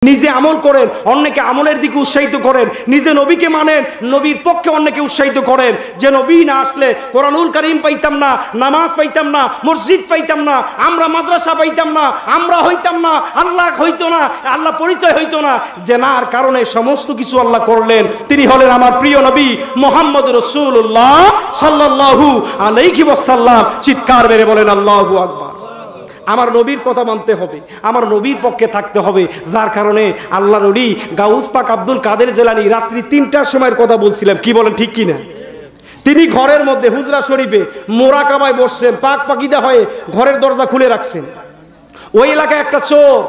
নিজে আমল করেন, অন্যকে আমলের দিকে উৎসাহিত করেন, নিজে নবীকে মানেন, নবীর পক্ষে অন্যকে উৎসাহিত করেন। যে নবী না আসলে কোরআনুল কারীম পাইতাম না, নামাজ পাইতাম না, মসজিদ পাইতাম না, আমরা মাদ্রাসা পাইতাম না, আমরা হইতাম না, আল্লাহ হইতো না, আল্লাহ পরিচয় হইতো না। জেনার কারণে সমস্ত কিছু আল্লাহ করলেন। তিনি হলেন আমার প্রিয় নবী মুহাম্মদ রাসূলুল্লাহ সাল্লাল্লাহু আলাইহি ওয়াসাল্লাম। চিৎকার মেরে বলেন আল্লাহু আকবার। আমার নবীর কথা মানতে হবে, আমার নবীর পক্ষে থাকতে হবে। যার কারণে আল্লাহর ওলি গাউস পাক আব্দুল কাদের জিলানী রাত্রি ৩টার সময়ের কথা বলছিলাম, কি বলেন ঠিক কিনা? তিনি ঘরের মধ্যে হুজরা শরীফে মোরাকাবায় বসছেন, পাক পাকিদা হয়ে ঘরের দরজা খুলে রাখছেন। ওই এলাকায় একটা চোর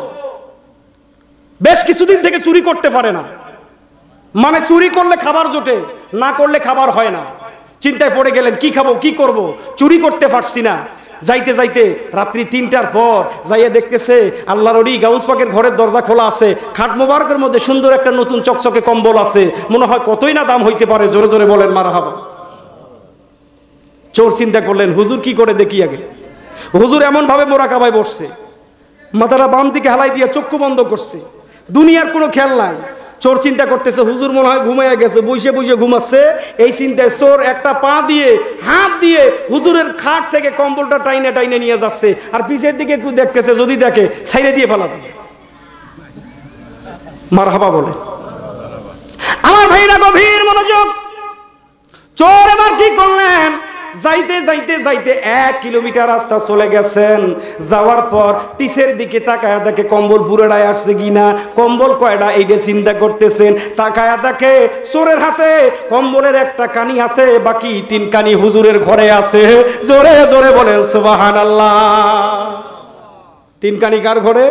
বেশ কিছুদিন থেকে চুরি করতে পারে না, মানে চুরি করলে খাবার জোটে, না করলে খাবার হয় না। চিন্তায় পড়ে গেলেন, কি খাবো, কি করব, চুরি করতে পারছি না। যাইতে যাইতে রাত্রি ৩টার পর যাইয়া দেখতেছে আল্লাহর ওলি গাউস পাকের ঘরের দরজা খোলা আছে, খাট মোবারকের মধ্যে সুন্দর একটা নতুন চকচকে কম্বল আছে, মনে হয় কতই না দাম হইতে পারে, জোরে জোরে বলেন মারহাবা। চোর চিন্তা করলেন, হুজুর কি করে দেখি আগে। হুজুর এমন ভাবে মোরাকাবায় বসছে, মাথাটা বাম দিকে হালাই দিয়ে চক্ষু বন্ধ করছে, দুনিয়ার কোনো খেয়াল নাই। চোর চিন্তা করতেছে হুজুর মনে হয় ঘুমাইয়া গেছে, বসে বসে ঘুমাচ্ছে। এই চিন্তায় চোর একটা পা দিয়ে হাত দিয়ে হুজুরের খাট থেকে কম্বলটা টাইনে টাইনে নিয়ে যাচ্ছে, আর পিছের দিকে একটু দেখতেছে, যদি দেখে ছাইরে দিয়ে ফেলাবে। মারহাবা বলে আমার ভাইরা, গভীর মনোযোগ। চোর এবার কি করলেন, যাইতে যাইতে যাইতে 1 কিলোমিটার রাস্তা চলে গেছেন। যাওয়ার পর পিছের দিকে তাকায়া দেখে কম্বল পুরোটাই আসছে কিনা, কম্বল কয়টা এইটা চিন্তা করতেছেন। তাকায়া দেখে চোরের হাতে কম্বলের একটা কানি আছে, বাকি 3 কানি হুজুরের ঘরে আছে। জোরে জোরে বলেন সুবহানাল্লাহ। 3 কানি কার ঘরে?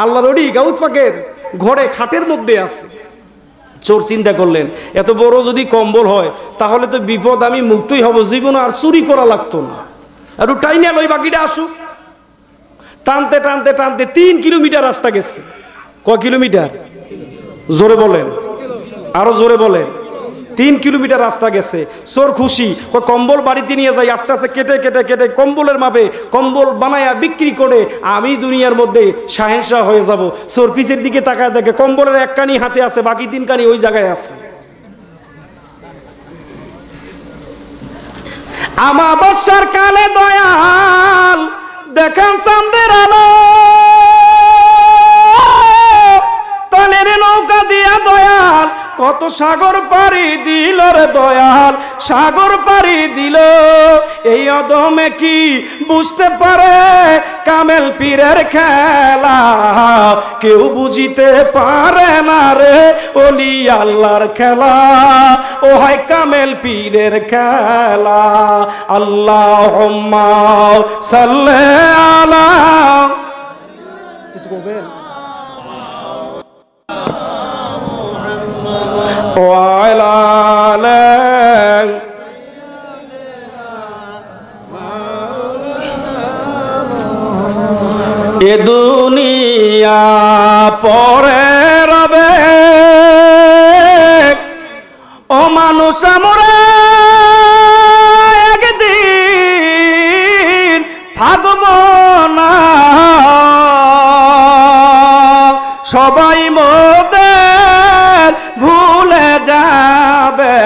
আল্লাহর ওলি গাউস পাকের ঘরে, খাটের মধ্যে আছে। চোর চিন্তা করলেন, এত বড় যদি কম্বল হয় তাহলে তো বিপদ, আমি মুক্তই হব, জীবন আর চুরি করা লাগতো না। আর টাইনে লই বাকিটা আসুক। টানতে টানতে টানতে 3 কিলোমিটার রাস্তা গেছে। কয় কিলোমিটার? জোরে বলেন, আরো জোরে বলেন। 3 কিলোমিটার রাস্তা গেছে। চোর খুশি, কম্বল বাড়িতে নিয়ে যাই, আস্তে আস্তে কেটে কেটে কেটে কম্বলের মাপে কম্বল বানায়া বিক্রি করে আমি দুনিয়ার মধ্যে শাহেনশাহ হয়ে যাব। চোর পিছের দিকে তাকায় দেখে কম্বলের 1 কানি হাতে আছে, বাকি 3 কানি ওই জায়গায় আছে। আমাবস্যার কালে দয়াল দেখান চাঁদের আলো, তলের নৌকা দিয়া দয়াল কত সাগর পাড়ি দিল রে দয়াল, সাগর পাড়ি দিল। এই অদমে কি বুঝতে পারে কামেল পীরের খেলা, কেউ বুঝিতে পারে না রে ওলি আল্লাহর খেলা, ও হয় কামেল পীরের খেলা। আল্লাহুম্মা সাল্লি আলা, কিছু বলবেন? এ দুনিয়া পরে রবে, ও মানুষ আমরা একদিন থাকব না, সবাই মোদের ভুলে যাবে,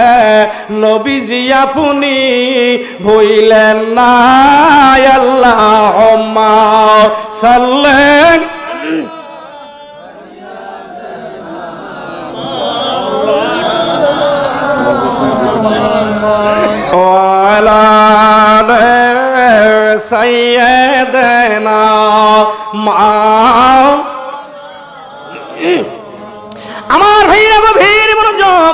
নবীজি আপনি ভুইলেন না। আল্লাহুম্মা সাল্লি আলা সাইয়্যিদানা আমার ভাইরা, গভীর মনোযোগ।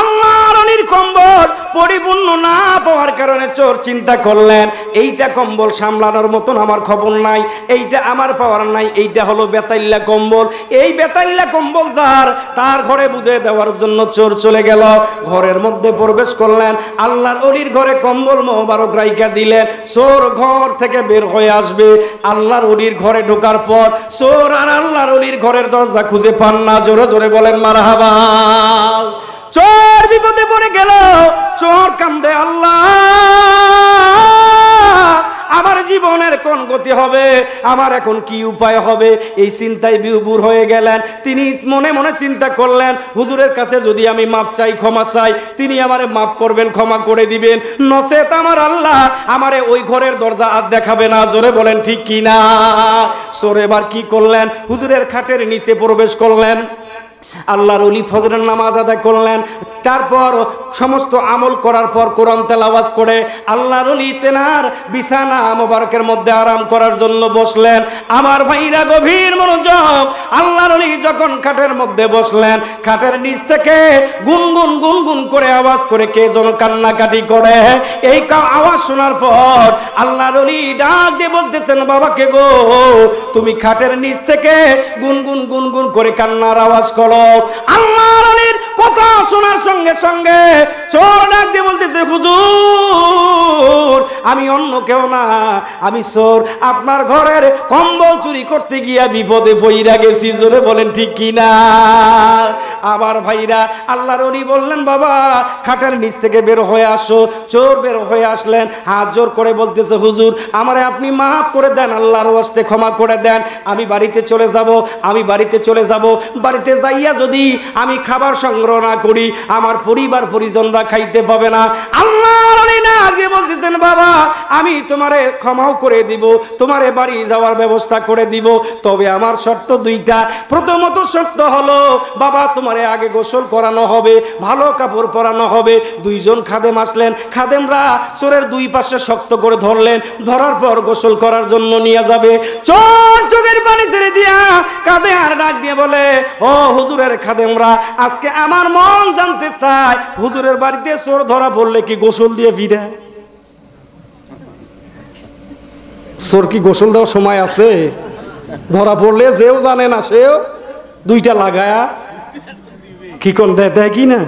আল্লাহর ওলির কম্বল পরিপূর্ণ না পাওয়ার কারণে চোর চিন্তা করলেন, এইটা কম্বল সামলানোর মতন আমার খবর নাই, এইটা আমার পাওয়ার নাই, এইটা হলো বেতাইল্লা কম্বল। এই বেতাইল্লা কম্বল যার, তার ঘরে বুঝে দেওয়ার জন্য চোর চলে গেল। ঘরের মধ্যে প্রবেশ করলেন, আল্লাহর ওলির ঘরে কম্বল মোবারক রাইখা দিলেন। চোর ঘর থেকে বের হয়ে আসবে, আল্লাহর ওলির ঘরে ঢোকার পর চোর আর আল্লাহর ওলির ঘরের দরজা খুঁজে পান না। জোরে জোরে বলেন মারহাবা। চোর বিপদে পড়ে গেল, চোর কান্দে, আল্লাহ আমার জীবনের কোন গতি হবে, আমার এখন কি উপায় হবে, এই চিন্তায় বিভোর হয়ে গেলেন। তিনি মনে মনে চিন্তা করলেন, হুজুরের কাছে যদি আমি মাপ চাই, ক্ষমা চাই, তিনি আমারে মাফ করবেন, ক্ষমা করে দিবেন, নচেত আমার আল্লাহ আমারে ওই ঘরের দরজা আর দেখাবে না। জোরে বলেন ঠিক কি না? চোর এবার কি করলেন, হুজুরের খাটের নিচে প্রবেশ করলেন, আল্লাহর ওলি ফজরের নামাজ আদায় করলেন, তারপর সমস্ত আমল করার পর কোরআন তেলাওয়াত করে আল্লাহর ওলি তেনার বিছানা মোবারকের মধ্যে আরাম করার জন্য বসলেন। আমার ভাইরা গভীর মনোযোগ, আল্লাহর ওলি যখন খাটের মধ্যে বসলেন, খাটের নিচ থেকে গুনগুন গুনগুন করে আওয়াজ করে কে যেন কান্নাকাটি করে। এই আওয়াজ শোনার পর আল্লাহর ওলি ডাক দিয়ে বলতেছেন, বাবা কে গো, তুমি খাটের নিচ থেকে গুনগুন গুনগুন করে কান্নার আওয়াজ করো। আল্লাহর ওলির কথা শোনার সঙ্গে সঙ্গে চোর ডাক দিয়ে বলতেছে, হুজুর আমি অন্য কেউ না, আমি চোর, আপনার ঘরের কম্বল চুরি করতে গিয়া বিপদে পইরা গেছি। জোরে বলেন ঠিক কি না? আমার ভাইরা, আল্লাহর ওলি বললেন, বাবা খাটের নিচ থেকে বের হয়ে আসো। চোর বের হয়ে আসলেন, হাত জোর করে বলতেছে, হুজুর আমারে আপনি মাফ করে দেন, আল্লাহর ওয়াস্তে ক্ষমা করে দেন, আমি বাড়িতে চলে যাব, আমি বাড়িতে চলে যাব। বাড়িতে যাইয়া যদি আমি খাবার সংগ্রহ না করি, আমার পরিবার পরিজনরা খাইতে পাবে না। আল্লাহর ওলি না দিয়ে বলতেছেন, বাবা আমি তোমারে ক্ষমাও করে দিব, তোমারে বাড়ি যাওয়ার ব্যবস্থা করে দিব, তবে আমার শর্ত দুইটা। প্রথমত শর্ত হলো, বাবা তোমারে আগে গোসল করানো হবে, ভালো কাপড় পরানো হবে। দুইজন খাদেম আসলেন, খাদেমরা চোরের দুই পাশে শক্ত করে ধরলেন, ধরার পর গোসল করার জন্য নিয়ে যাবে। চোর চোখের পানি ছেড়ে দিয়া কাঁদে আর ডাক দিয়ে বলে, ও হুজুরের খাদেমরা, আজকে আমার মন জানতে চায়, হুজুরের বাড়িতে চোর ধরা পড়লে কি গোসল দিয়ে ফিরে? চোর কি গোসল দেওয়ার সময় আছে? ধরা পড়লে যেও জানে না সেও দুইটা লাগায়া কি কোন দেয় কি না?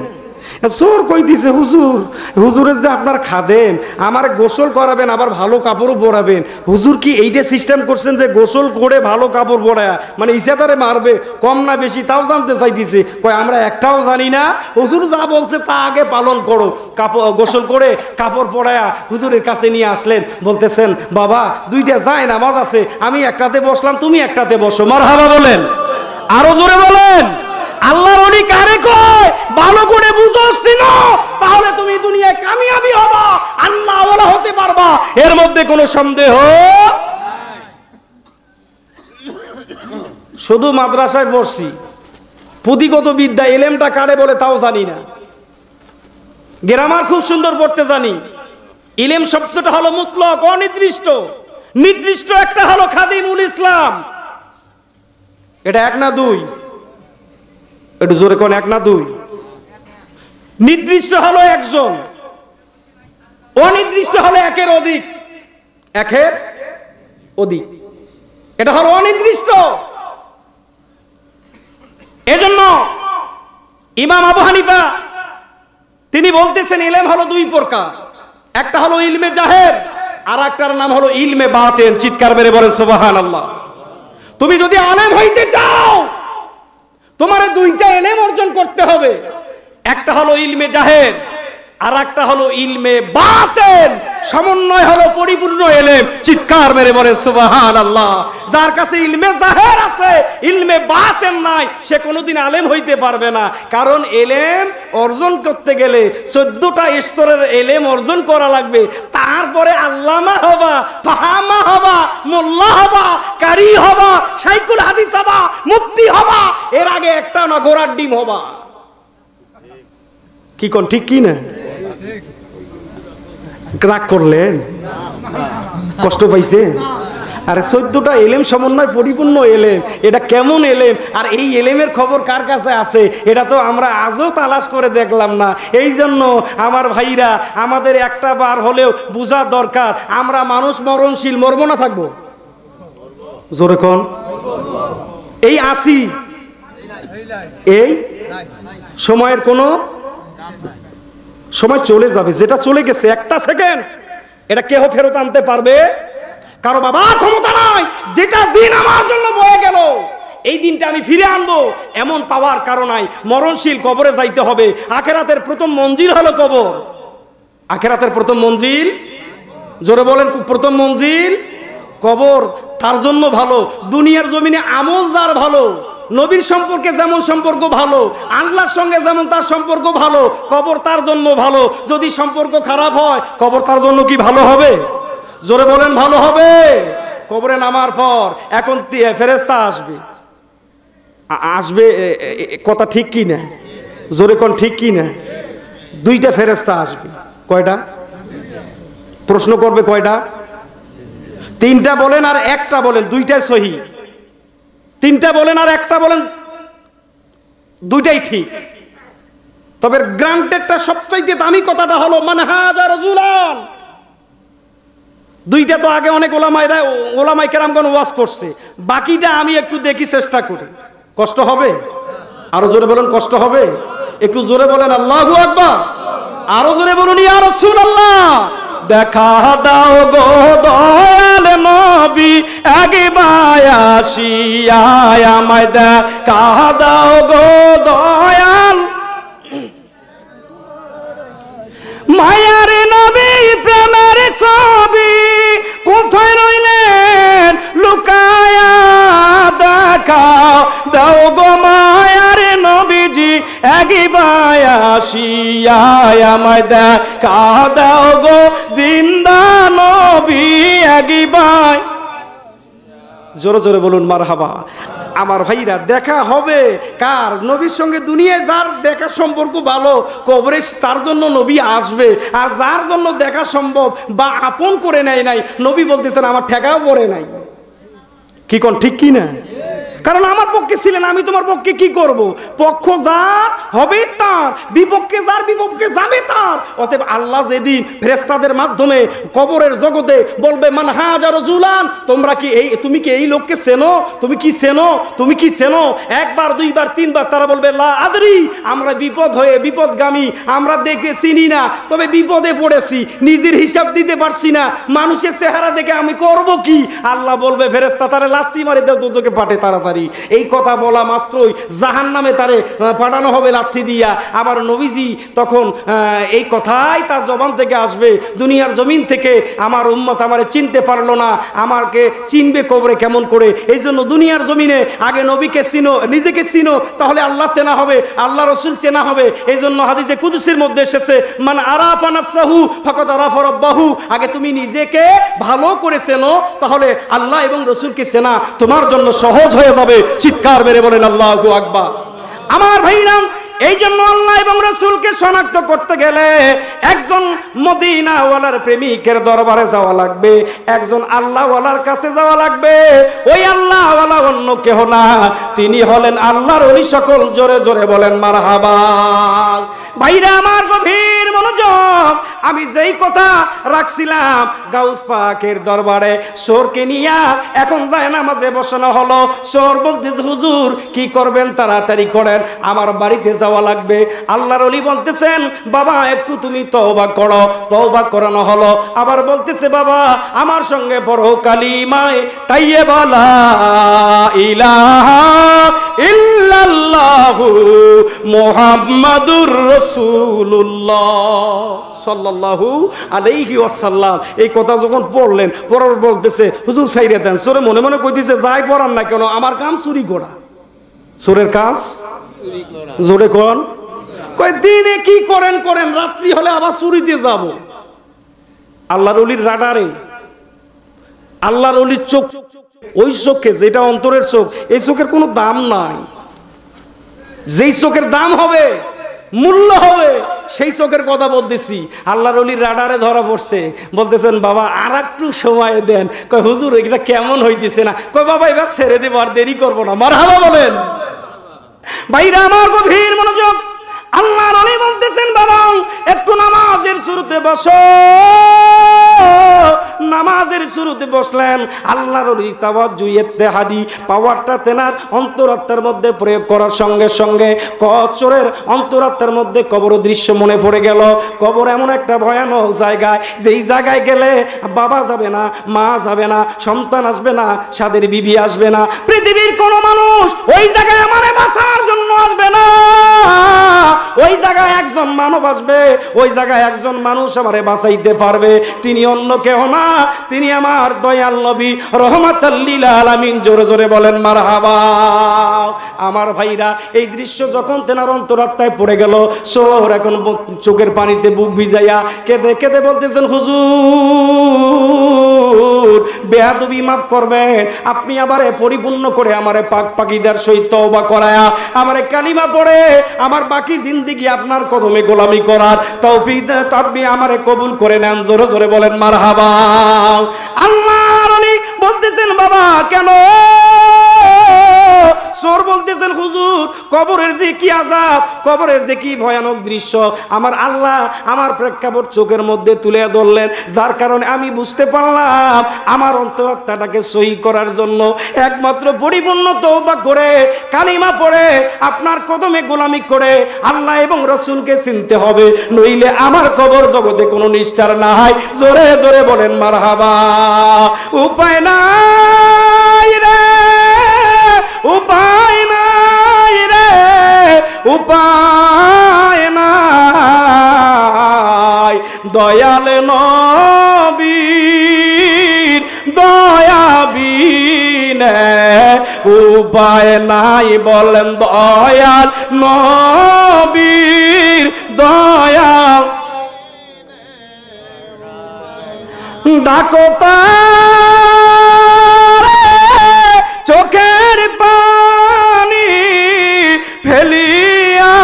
চোর কই দিছে, হুজুর হুজুরের যে আপনার খাদেম, আমার গোসল করাবেন, আবার ভালো কাপড়ও পরাবেন। হুজুর কি এইটা সিস্টেম করছেন যে গোসল করে ভালো কাপড় পরায়া, মানে ইসাদারে মারবে, কম না বেশি তাও জানতে চাইতেছে। কয় আমরা একটাও জানি না, হুজুর যা বলছে তা আগে পালন করো। কাপড় গোসল করে কাপড় পরায়া হুজুরের কাছে নিয়ে আসলেন, বলতেছেন, বাবা দুইটা যায় নামাজ আছে, আমি একটাতে বসলাম, তুমি একটাতে বসো। মারহাবা বলেন, আরো জোরে বলেন। আল্লাহর ওলি কারে কয় ভালো করে বুঝছিস না, তাহলে তুমি দুনিয়ায় কামিয়াবি হবা, আল্লাহ ওয়ালা হতে পারবা, এর মধ্যে কোনো সন্দেহ নাই। শুধু মাদ্রাসায় পড়ছি, পুঁথিগত বিদ্যা এলেমটা কারে বলে তাও জানি না, গ্রামার খুব সুন্দর পড়তে জানি। ইলেম শব্দটা হলো মুতলক, অনির্দিষ্ট, নির্দিষ্ট একটা হলো খাদিমুল ইসলাম। এটা এক না দুই? একটু জোরে কোন, এক না দুই? নির্দিষ্ট হলো একজন, অনির্দিষ্ট হলো একের অধিক, একের অধিক, এটা হলো অনির্দিষ্ট। এজন্য ইমাম আবু হানিফা তিনি বলতেছেন, ইলম হলো দুই প্রকার, একটা হলো ইলমে জাহের, আর একটার নাম হলো ইলমে বাতিন। চিৎকার মেরে বলেন সুবহানাল্লাহ। তুমি যদি আলেম হইতে চাও, তোমার দুইটা ইলম অর্জন করতে হবে, একটা হলো ইলমে জাহের, আর একটা হলো ইলমে বাতিন। সমন্বয় হলো পরিপূর্ণ ইলম। চিৎকার মেরে বলেন সুবহানাল্লাহ। যার কাছে ইলমে জাহের আছে, ইলমে বাতিন নাই, সে কোনোদিন আলেম হইতে পারবে না। কারণ ইলম অর্জন করতে গেলে 14টা স্তরের ইলম অর্জন করা লাগবে, তারপরে আল্লামা হবা, ফাহামা হবা, মোল্লা হবা, কারি হবা, শাইখুল হাদিস হবা, মুফতি হবা, এর আগে একটা না ঘোড়ার ডিম হবা। কি কোন ঠিক কি না? রাগ করলেন, কষ্ট পাইছেন? আরে 14টা এলেম সমন্বয় পরিপূর্ণ এলেম, এটা কেমন এলেম, আর এই এলেমের খবর কার কাছে আছে, এটা তো আমরা আজও তালাশ করে দেখলাম না। এই জন্য আমার ভাইরা, আমাদের একটা বার হলেও বোঝা দরকার, আমরা মানুষ মরণশীল, মরবো না থাকবো? জোরে কোন। এই আসি, এই সময়ের কোনো সময় চলে যাবে, যেটা চলে গেছে একটা সেকেন্ড, এটা কেহ ফেরত আনতে পারবে? কারো বাবা ক্ষমতা নাই। যেটা দিন আমার জন্য বয়ে গেল, এই দিনটা আমি ফিরে আনবো এমন পাওয়ার কারণ নাই। মরণশীল, কবরে যাইতে হবে। আখেরাতের প্রথম মঞ্জিল হলো কবর। আখেরাতের প্রথম মঞ্জিল জোরে বলেন, প্রথম মঞ্জিল কবর। তার জন্য ভালো, দুনিয়ার জমিনে আমল যার ভালো, নবীর সম্পর্কে যেমন সম্পর্ক ভালো, আল্লাহর সঙ্গে যেমন তার সম্পর্ক ভালো, কবর তার জন্য ভালো। যদি সম্পর্ক খারাপ হয়, কবর তার জন্য কি ভালো হবে? জোরে বলেন, ভালো হবে। কবরে নামার পর এখন ফেরেশতা আসবে, আসবে, কথা ঠিক কি না? জোরে কোন ঠিক কি না? দুইটা ফেরেশতা আসবে। কয়টা? প্রশ্ন করবে কয়টা? তিনটা বলেন আর একটা বলেন, দুইটাই সহি। তিনটা বলেন আর একটা বলেন, দুইটাই ঠিক। তবে গ্রান্টেডটা সবচাইতে দামি কথাটা হলো মান হাযা রাজুলান। দুইটা তো আগে অনেক ওলামায়ে কেরামগণ ওয়াজ করছে, বাকিটা আমি একটু দেখি, চেষ্টা করি। কষ্ট হবে? আরো জোরে বলেন, কষ্ট হবে? একটু জোরে বলেন আল্লাহু আকবার। আরো জোরে বলুন ইয়া রাসূলুল্লাহ। দেখা দাও গো দয়াল নবী, একবার আসিয়া আমায় দেখা দাও গো দয়াল। মায়ার নবী প্রেমের ছবি কোথায় রইলেন লুকায়া, দেখাও দাও গো মায়ার নবীজি, একবার আসিয়া আমায় দেখা দাও গো জিন্দা নবী একবার। জোরে জোরে বলুন মারহাবা। আমার ভাইরা, দেখা হবে কার? নবীর সঙ্গে দুনিয়ায় যার দেখা সম্পর্ক ভালো, কবরে তার জন্য নবী আসবে। আর যার জন্য দেখা সম্ভব বা আপন করে নেয় নাই, নবী বলতেছেন আমার ঠেকাও পড়ে নাই। কি কোন ঠিক কি না? কারণ আমার পক্ষে ছিলেন, আমি তোমার পক্ষে কি করব? পক্ষ যার হবে তার, বিপক্ষে যার বিপক্ষে যাবে তার। অতএব আল্লাহ যেদিন ফেরেশতাদের মাধ্যমে কবরের জগতে বলবে মান হাযা রাজুলান, তোমরা কি তুমি কি এই লোককে চেনো? তুমি কি চেনো? তুমি কি চেনো? একবার, দুইবার, তিনবার তারা বলবে লা আদরি, আমরা বিপদগামী, আমরা দেখে চিনি না, তবে বিপদে পড়েছি, নিজের হিসাব দিতে পারছি না, মানুষের চেহারা দেখে আমি করব কি? আল্লাহ বলবে ফেরেশতা তারে লাথি মারি দাও, দুজকে পাঠে তাড়াতাড়ি। এই কথা বলা মাত্রই জাহান্নামে তারে পাঠানো হবে লাথি দিয়া। আবার নবীজি তখন এই কথাই তার জবান থেকে আসবে, দুনিয়ার জমিন থেকে আমার উম্মত আমারে চিনতে পারলো না, আমাকে চিনবে কবরে কেমন করে? এই জন্য দুনিয়ার জমিনে আগে নবীকে চিনো, নিজেকে চিনো, তাহলে আল্লাহ চেনা হবে, আল্লাহ রসুল চেনা হবে। এই জন্য হাদিসে কুদসির মধ্যে এসেছে মান আরাফা নাফসাহু ফাকাদ আরাফা রাব্বাহু। আগে তুমি নিজেকে ভালো করে চেনো, তাহলে আল্লাহ এবং রসুলকে চেনা তোমার জন্য সহজ হয়ে যাবে। চিৎকার মেরে বলেন আল্লাহু আকবার। আমার ভাইরা, এই জন্য আল্লাহ এবং রাসূলকে শনাক্ত করতে গেলে একজন মদিনাওয়ালার প্রেমিকের দরবারে যাওয়া লাগবে, একজন আল্লাহওয়ালার কাছে যাওয়া লাগবে। ওই আল্লাহওয়ালা অন্য কেহ না, তিনি হলেন আল্লাহর ওলি সকল। জোরে জোরে বলেন মারহাবা। ভাইরা আমার, গভীর মনোযোগ। আমি যেই কথা রাখছিলাম, গাউস পাকের দরবারে সোরকে নিয়া এখন যায় নামাজে বসানো হলো। সোর বলতেছে হুজুর কি করবেন, তাড়াতাড়ি করেন, আমার বাড়িতে যাওয়া লাগবে। আল্লাহর ওলি বলতেছেন বাবা একটু তুমি তওবা করো। তওবা করানো হলো। আবার বলতেছে বাবা আমার সঙ্গে পড়ো কালিমায়ে তাইয়্যিবা লা ইলাহা ইল্লাল্লাহু মুহাম্মাদুর রাসূলুল্লাহ সাল্লাল্লাহু আলাইহি ওয়াসাল্লাম। এই কথা যখন পড়লেন, পড়ার বলতেছে হুজুর ছাইরে দেন। সরে মনে মনে কইতেছে যাই পড়ান না কেন, আমার কাম চুরি করা। চোরের কাজ জোরে কোন? কয় দিনে কি করেন করেন, রাত্রি হলে আবার চুরিতে যাব। আল্লাহর ওলির রাডারে, আল্লাহর ওলির চোখ, ওই চোখে যেটা অন্তরের চোখ, এই চোখের কোনো দাম নাই। যেই চোখের দাম হবে, মূল্য হবে, সেই চোখের কথা বলতেছি। আল্লাহর ওলির রাডারে ধরা পড়ছে। বলতেছেন বাবা আর একটু সময় দেন। কয় হুজুর এটা কেমন হইতেছে না। কয় বাবা এবার ছেড়ে দেবো, আর দেরি করবো না। মারহাবা বলেন। ভাইরা আমার, গভীর মনোযোগ। আল্লাহর ওলি বলতেছেন বাবা একটু নামাজের শুরুতে বসো। নামাজের শুরুতে বসলেন। আল্লাহর ওলি তাওয়াজ্জু ইত্তেহাদি পাওয়ারটা তেনার অন্তরাত্মার মধ্যে প্রয়োগ করার সঙ্গে সঙ্গে কচরের অন্তরাত্মার মধ্যে কবর দৃশ্য মনে পড়ে গেল। কবর এমন একটা ভয়ানক জায়গায়, যেই জায়গায় গেলে বাবা যাবে না, মা যাবে না, সন্তান আসবে না, সাদের বিবি আসবে না, পৃথিবীর কোনো মানুষ ওই জায়গায় আমারে বাঁচার জন্য আসবে না। ওই জায়গায় একজন একজন মানব আসবে, ওই জায়গায় একজন মানুষ আমারে বাঁচাইতে পারবে, তিনি অন্য কেউ না, তিনি আমার দয়াল নবী রহমাতুল লিল আলামিন। জোরে জোরে বলেন মারহাবা। আমার ভাইরা, এই দৃশ্য যখন তেনার অন্তরাত্মায় পড়ে গেল, সোর এখন চোখের পানিতে বুক ভিজাইয়া কেঁদে কেঁদে বলতেছেন, হুজুর বেয়াদবি মাফ করবেন, আপনি আমারে পরিপূর্ণ করে আমারে পাক পাকিদার সহিত তওবা করায়া আমারে কালিমা পড়ে আমার বাকি জিন্দেগি আপনার কদমে গোলামি করার তৌফিক আপনি আমারে কবুল করে নেন। জোরে জোরে বলেন মারহাবা। আল্লাহর ওলি বলতেছেন, বাবা কেন? সোর বলতেছেন, হুজুর কবরের যে কি আযাব, কবরের যে কি ভয়ানক দৃশ্য আমার আল্লাহ আমার প্রেক্ষাপট চোখের মধ্যে তুলে ধরলেন, যার কারণে আমি বুঝতে পারলাম আমার অন্তরাত্মাটাকে সহি করার জন্য একমাত্র পরিপূর্ণ তওবা করে কালিমা পড়ে আপনার কদমে গোলামি করে আল্লাহ এবং রাসূলকে চিনতে হবে, নইলে আমার কবর জগতে কোনো নিস্তার নাই। জোরে জোরে বলেন মারহাবা। উপায় নাই রে, উপায় নাই রে, উপায় নাই, দয়াল নবীর দয়া বিনে উপায় নাই, বলেন দয়াল নবীর দয়া। ডাকো তারে চোখের পানি ফেলিয়া,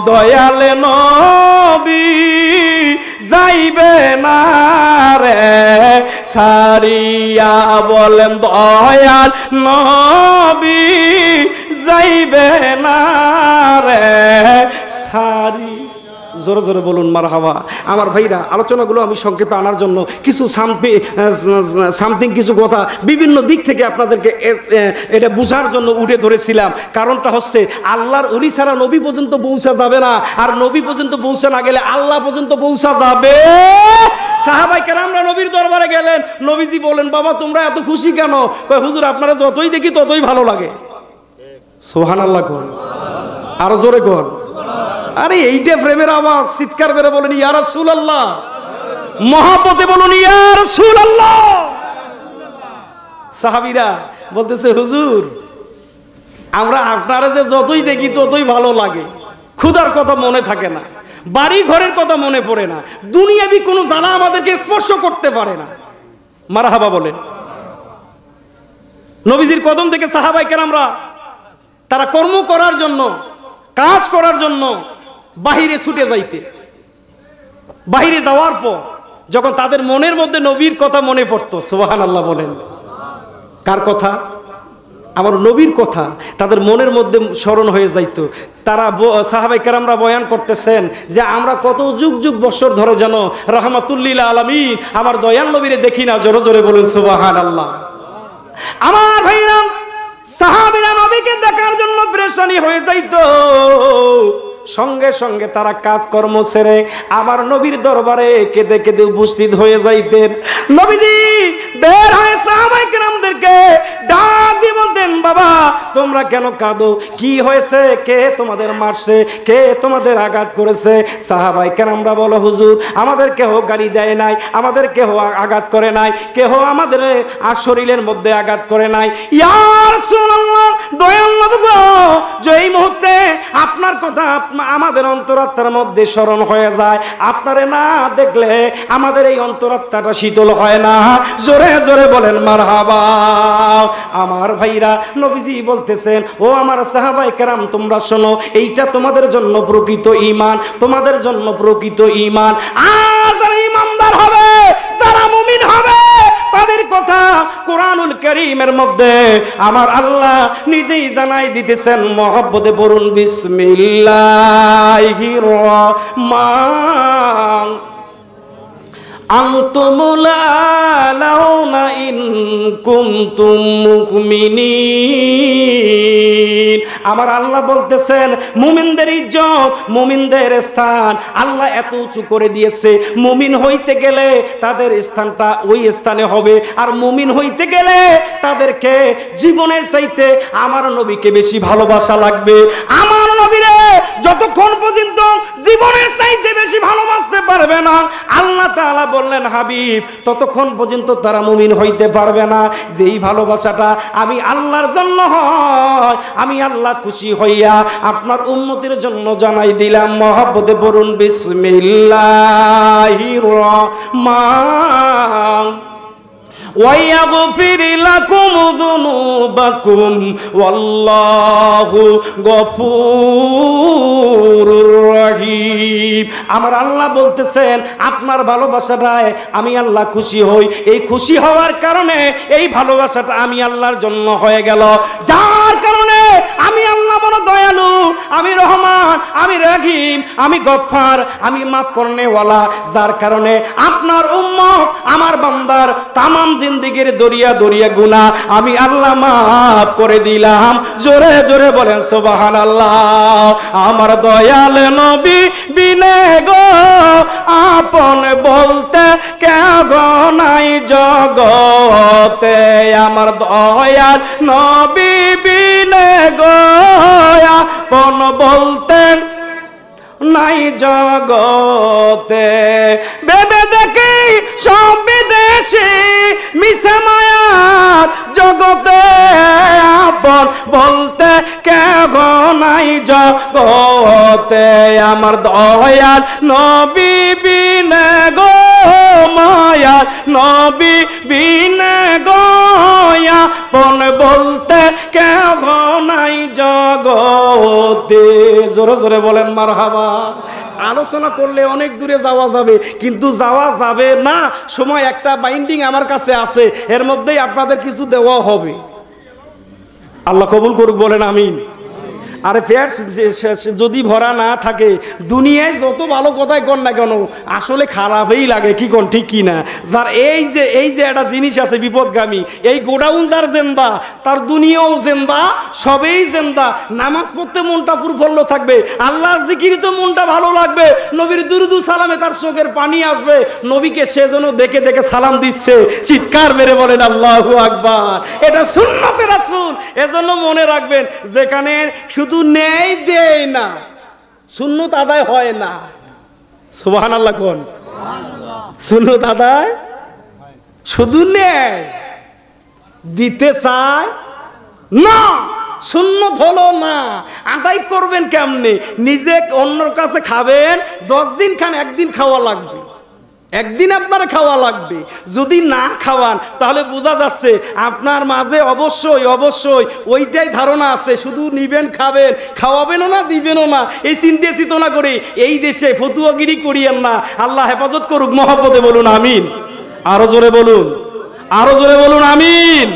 দয়াল নবী যাইবে না রে সারিয়া, বলেন দয়াল নবী যাইবে না রে সারি। জোরে জোরে বলুন মারহাবা। আমার ভাইরা, আলোচনাগুলো আমি সংক্ষেপে আনার জন্য কিছু সামথিং কিছু কথা বিভিন্ন দিক থেকে আপনাদেরকে এটা বোঝার জন্য উঠে ধরেছিলাম। কারণটা হচ্ছে আল্লাহর ওলি ছাড়া নবী পর্যন্ত পৌঁছা যাবে না, আর নবী পর্যন্ত পৌঁছা না গেলে আল্লাহ পর্যন্ত পৌঁছা যাবে। সাহাবায়ে কেরামরা নবীর দরবারে গেলেন, নবীজি বলেন, বাবা তোমরা এত খুশি কেন? কয়, হুজুর আপনারা যতই দেখি ততই ভালো লাগে। সুবহানাল্লাহ কোন, আরো জোরে কোন। আরে এইটা প্রেমের আওয়াজ, চিৎকার করে বলেন ইয়া রাসূলুল্লাহ, মহব্বতে বলুন ইয়া রাসূলুল্লাহ। সাহাবীরা বলতেছে, হুজুর আমরা আপনারা যে যতই দেখি ততই ভালো লাগে, ক্ষুধার কথা মনে থাকে না, বাড়ি ঘরের কথা মনে পড়ে না, দুনিয়াবি কোনো জ্বালা আমাদেরকে স্পর্শ করতে পারে না। মারহাবা বলেন। নবীজির কদম থেকে সাহাবায়ে কেরামরা তারা কর্ম করার জন্য, কাজ করার জন্য বাহিরে ছুটে যাইতে, বাহিরে যাওয়ার পর যখন তাদের মনের মধ্যে নবীর কথা মনে পড়তো, সুবহানাল্লাহ বলেন। কার কথা? আমার নবীর কথা তাদের মনের মধ্যে স্মরণ হয়ে যাইতো। তারা সাহাবায়ে কেরামরা বয়ান করতেছেন যে আমরা কত যুগ যুগ বছর ধরে যেন রাহমাতুল লিল আলামিন আমার দয়াল নবীরে দেখি না। জোরে জোরে বলেন সুবহানাল্লাহ। আমার ভাইরা, সাহাবীরা নবীকে দেখার জন্য পেরেশানি হয়ে যাইতো, সঙ্গে সঙ্গে তারা কাজকর্ম ছেড়ে আমার নবীর দরবারে কেঁদে কেঁদে উপস্থিত হয়ে যাইতেন। নবীজি বের হয়ে সাহাবায়ে কেরামদেরকে ডাক দিয়ে বলতেন, বাবা তোমরা কেন কাঁদো? কি হয়েছে? কে তোমাদের মারছে? কে তোমাদের আঘাত করেছে? সাহাবায়ে কেরামরা বলে, হুজুর আমাদের কেহ গালি দেয় নাই, আমাদের কেহ আঘাত করে নাই, কেহ আমাদের আর শরীরের মধ্যে আঘাত করে নাই। ইয়া রাসূলুল্লাহ, দয়াল নবী গো, যেই মুহূর্তে আপনার কথা আমাদের অন্তরাত্মার মধ্যে স্মরণ হয়ে যায়, আপনারে না দেখলে আমাদের এই অন্তরাত্মাটা শীতল হয় না। জোরে জোরে বলেন মারহাবা। আমার ভাইরা, নবীজি বলতেছেন, ও আমার সাহাবায়ে কেরাম তোমরা শোনো, এইটা তোমাদের জন্য প্রকৃত ঈমান, তোমাদের জন্য প্রকৃত ঈমান। আর যারা ঈমানদার হবে, যারা মুমিন হবে, তাদের কথা কোরআনুল কারীমের মধ্যে আমার আল্লাহ নিজেই জানাই দিতেছেন। মহব্বতে পড়ুন বিসমিল্লাহির রহমান আনতুমুল আলাউনা ইন কুনতুম মুমিনিন মুমিন। আমার আল্লাহ বলতেছেন মুমিনদের ইজ্জত, মুমিনদের স্থান আল্লাহ এত উঁচু করে দিয়েছে। মুমিন হইতে গেলে তাদের স্থানটা ওই স্থানে হবে, আর মুমিন হইতে গেলে তাদেরকে জীবনের চাইতে আমার নবীকে বেশি ভালোবাসা লাগবে। আমার নবীরে যতক্ষণ পর্যন্ত জীবনের চাইতে বেশি ভালোবাসতে পারবে না, আল্লাহ তাআলা বললেন হাবিব, ততক্ষণ পর্যন্ত তারা মুমিন হইতে পারবে না। যেই ভালোবাসাটা আমি আল্লাহর জন্য হয়, আমি আল্লাহ খুশি হইয়া আপনার উম্মতের জন্য জানাই দিলাম। মহব্বতে পড়ুন বিসমিল্লাহির রহমান وَيَغْفِرْ لَكُمْ ذُنُوبَكُمْ وَاللَّهُ غَفُورٌ রহিম। আমার আল্লাহ বলতেছেন আপনার ভালোবাসাটায় আমি আল্লাহ খুশি হই। এই খুশি হওয়ার কারণে এই ভালোবাসাটা আমি আল্লাহর জন্য হয়ে গেল, যার কারণে আমি আল্লাহ বড় দয়ালু, আমি রহমান, আমি রহিম, আমি গফফার, আমি মাফ করনেওয়ালা। যার কারণে আপনার উম্মত আমার বান্দার তামাম জিন্দেগির দরিয়া দরিয়া গুনাহ আমি আল্লাহ মাফ করে দিলাম। জোরে জোরে বলেন সুবহানাল্লাহ। আমার দয়াল নবী বিনে গো আপন বলতে কেউ নাই জগতে। আমার দয়াল নবী বিনে গো আপন বলতে নাই জগতে। বেবে দেখি সব বিদেশি মিশে মায়ার জগতে, আপন বলতে কেউ নাই জগতে। আমার দয়াল নবী বিনে গো মায়ার নবী বিনে গো আপন বলতে কেউ নাই জগতে। জোরে জোরে বলেন মারহাবা। আলোচনা করলে অনেক দূরে যাওয়া যাবে, কিন্তু যাওয়া যাবে না। সময় একটা বাইন্ডিং আমার কাছে আছে, এর মধ্যেই আপনাদের কিছু দেওয়া হবে। আল্লাহ কবুল করুক, বলেন আমিন। আরে পেট যদি ভরা না থাকে, দুনিয়ায় যত ভালো কথাই কর না কেন আসলে খারাপই লাগে, কি কোন ঠিক কি না? যার এই যে একটা জিনিস আছে বিপদগামী, এই গোডাউন যার জেন্দা, তার দুনিয়াও জেন্দা, সবেই জেন্দা। নামাজ পড়তে মনটা প্রফুল্ল থাকবে, আল্লাহর জিকিরে মনটা ভালো লাগবে, নবীর দুরুদু সালামে তার চোখের পানি আসবে। নবীকে সেজন্য দেখে দেখে সালাম দিচ্ছে, চিৎকার মেরে বলেন আল্লাহু আকবার। এটা সুন্নতে রাসূল। এজন্য মনে রাখবেন, যেখানে শুধু নেই দেয় না, সুন্নত আদায় হয় না। সুবহানাল্লাহ কোন? সুন্নত আদায় শুধু নেয়, দিতে চায় না। সুন্নত হলো না, আদায় করবেন কেমনে? নিজে অন্যর কাছে খাবেন, 10 দিন খান, একদিন খাওয়া লাগবে, একদিন আপনার খাওয়া লাগবে। যদি না খাওয়ান তাহলে বোঝা যাচ্ছে আপনার মাঝে অবশ্যই অবশ্যই ওইটাই ধারণা আছে, শুধু নিবেন, খাবেন, খাওয়াবেনও না, দিবেনও না। এই চিন্তা চেতনা করে এই দেশে ফতুয়াগিরি করিয়েন না। আল্লাহ হেফাজত করুক। মহব্বতে বলুন আমিন। আরো জোরে বলুন, আরো জোরে বলুন আমিন।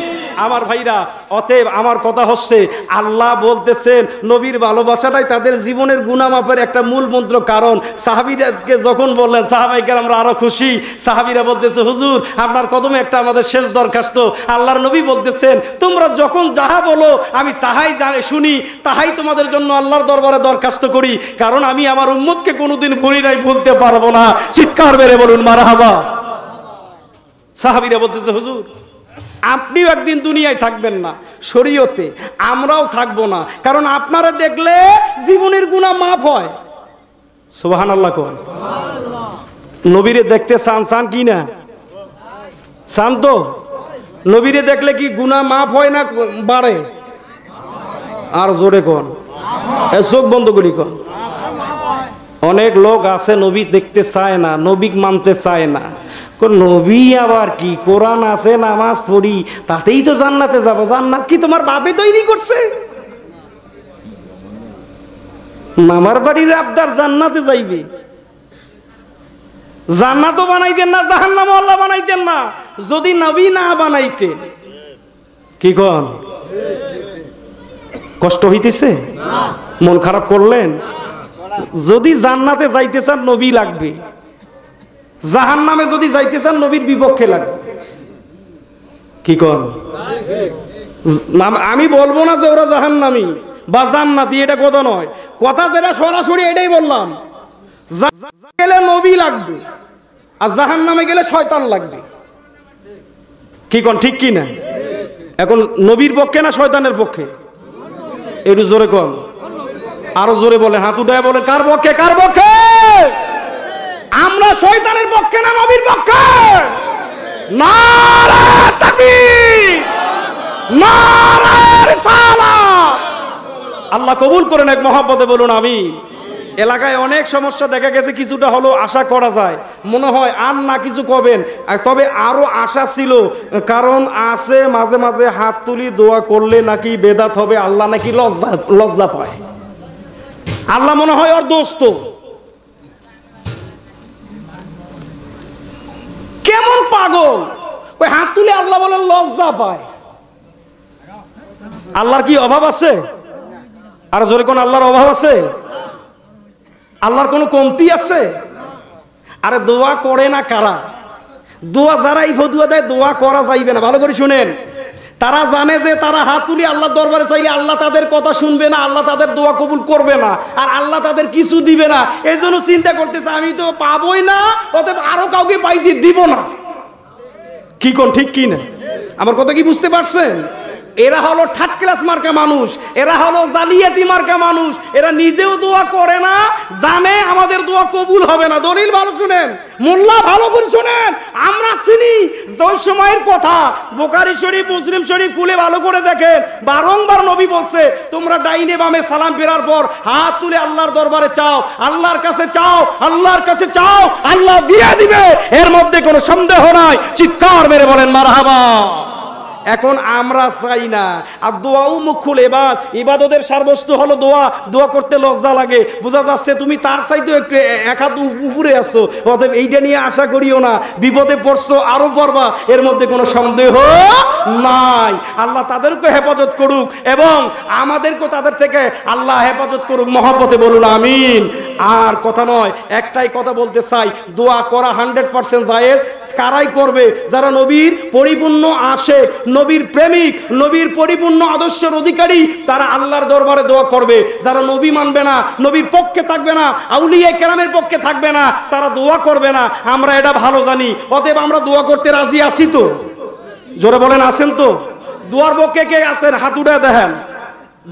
আমার ভাইরা, অতএব আমার কথা হচ্ছে, আল্লাহ বলতেছেন নবীর ভালোবাসাটাই তাদের জীবনের গুনাহ মাফের একটা মূল মন্ত্র। কারণ সাহাবীদেরকে যখন বললেন, সাহাবায়ে কেরামরা আরো খুশি। সাহাবীরা বলতেছে, হুজুর আপনার কদমে একটা আমাদের শেষ দরখাস্ত। আল্লাহর নবী বলতেছেন, তোমরা যখন যাহা বলো আমি তাহাই জানি, শুনি, তাহাই তোমাদের জন্য আল্লাহর দরবারে দরখাস্ত করি। কারণ আমি আমার উম্মতকে কোনোদিন ভুলি নাই, ভুলতে পারবো না। চিৎকার মেরে বলুন মারহাবা। সাহাবীরা বলতেছে, হুজুর আপনিও একদিন দুনিয়ায় থাকবেন না, শরীয়তে আমরাও থাকবো না, কারণ আপনারা দেখলে জীবনের গুনাহ মাফ হয়। সুবহানাল্লাহ কোন? নবীরে দেখতে চান কি না? চান তো? নবীরে দেখলে কি গুনাহ মাফ হয় না বাড়ে? আর জোরে কোন? চোখ বন্ধ করি কোন? অনেক লোক আছে নবী দেখতে চায় না, নবী মানতে চায় না। নবী আবার কি, কোরআন আছে, নামাজ পড়ি, তাতেই তো জান্নাতে যাব। জান্নাত কি তোমার বাপে তৈরি করছে? মামার বাড়ির আবদার জান্নাতে যাইবে। জান্নাতও বানাইতেন না, জাহান্নামও আল্লাহ বানাইতেন না যদি নবী না বানাইতেন। কি কন? কষ্ট হইতেছে? মন খারাপ করলেন? যদি জান্নাতে যাইতে চান নবী লাগবে, জাহান্নামে যদি যাইতে চান নবীর বিপক্ষে লাগবে। কি কর? আমি বলবো না যে ওরা জাহান্নামী, বা জান্নাতি, এটা কথা নয়, কথা যেটা সরাসরি এটাই বললাম। গেলে নবী লাগবে আর জাহান্নামে গেলে শয়তান লাগবে। কি কোন ঠিক কি না? এখন নবীর পক্ষে না শয়তানের পক্ষে? একটু জোরে কোন, আরো জোরে বলে, হাত উঠায় বলে কার পক্ষে? কার পক্ষে? আমরা শয়তানের পক্ষে না নবীর পক্ষে? নারে তাকবীর, নারে রিসালাত। আল্লাহ কবুল করেন, এক মহব্বতে বলুন আমিন। এলাকায় অনেক সমস্যা দেখা গেছে, কিছুটা হলো আশা করা যায়, মনে হয় আর না কিছু করবেন, তবে আরো আশা ছিল। কারণ আছে মাঝে মাঝে হাত তুলি দোয়া করলে নাকি বেদাত হবে, আল্লাহ নাকি লজ্জা পায়। আল্লাহ মনে হয় ওর দোস্ত। কেমন পাগল! ওই হাত তুলে আল্লাহ বলে লজ্জা পায়। আল্লাহর কি অভাব আছে? আর জোরে কোন আল্লাহর অভাব আছে? আল্লাহর কোনো কমতি আছে? আরে দোয়া করে না কারা? দোয়া যারা এই ফতুয়া দেয় দোয়া করা যাইবে না। ভালো করে শুনেন, তারা জানে যে তারা হাত তুলি আল্লাহর দরবারে চাইলে আল্লাহ তাদের কথা শুনবে না, আল্লাহ তাদের দোয়া কবুল করবে না, আর আল্লাহ তাদের কিছু দিবে না। এই জন্য চিন্তা করতেছে আমি তো পাবোই না, অতএব আরো কাউকে পাইতে দিব না। কি কোন ঠিক কি না? আমার কথা কি বুঝতে পারছেন? এরা হলো থার্ড ক্লাস মার্কা মানুষ, এরা হলো জালিয়াতি মার্কা মানুষ। এরা নিজেও দোয়া করে না, জানে আমাদের দোয়া কবুল হবে না। দলিল ভালো শুনেন, মোল্লা ভালো করে শুনেন, আমরা চিনি ওই সময়ের কথা। বুখারী শরীফ, মুসলিম শরীফ খুলে ভালো করে দেখেন, বারংবার নবী বলছে তোমরা ডাইনে বামে সালাম ফেরার পর হাত তুলে আল্লাহর দরবারে চাও, আল্লাহর কাছে চাও, আল্লাহর কাছে চাও, আল্লাহ দিয়ে দিবে, এর মধ্যে কোনো সন্দেহ নাই। চিৎকার মেরে বলেন মারহাবা। এখন আমরা চাই না। আর দোয়াও মুখুল এবাদ, ইবাদতের সারবস্তু হলো দোয়া। দোয়া করতে লজ্জা লাগে, বোঝা যাচ্ছে তুমি তার চাইতেও একটু এক হাত উপরে আছো, অতএব এইটা নিয়ে আশা করিও না, বিপদে পড়ছো আরো পড়বা, এর মধ্যে কোনো সন্দেহ নাই। আল্লাহ তাদেরকে হেফাজত করুক এবং আমাদেরকেও তাদের থেকে আল্লাহ হেফাজত করুক। মহব্বতে বলুন আমিন। আর কথা নয়, একটাই কথা বলতে চাই, দোয়া করা 100% জায়েজ। কারাই করবে? যারা নবীর পরিপূর্ণ আশিক, নবীর প্রেমিক, নবীর পরিপূর্ণ আদর্শের অধিকারী, তারা আল্লাহর দরবারে দোয়া করবে। যারা নবী মানবে না, নবীর পক্ষে থাকবে না, আউলিয়া কেরামের পক্ষে থাকবে না, তারা দোয়া করবে না। আমরা এটা ভালো জানি, অতএব আমরা দোয়া করতে রাজি আছি তো? জোরে বলেন আছেন তো? দোয়ার পক্ষে কে আছেন? হাত উঠে দেখেন।